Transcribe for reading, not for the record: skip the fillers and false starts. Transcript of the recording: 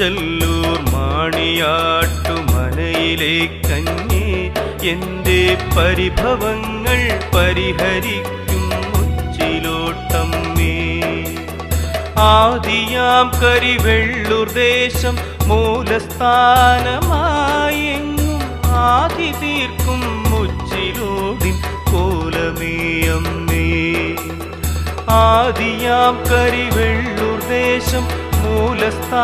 കൊടുഞ്ചല്ലൂർ മാണിയാട്ടുമനയിലെ കന്യേ എൻ്റെ പരിഭവങ്ങൾ പരിഹരിക്കും മുച്ചിലോട്ടമ്മേ. ആദിയാം കരിവെള്ളൂർ ദേശം മൂലസ്ഥാനമായെങ്ങും ആദി തീർക്കും മുച്ചിലോടിൻ കോലമേ അമ്മേ. ആദിയാം കരിവെള്ളൂർ ദേശം മൂലസ്ഥാനമായെങ്ങും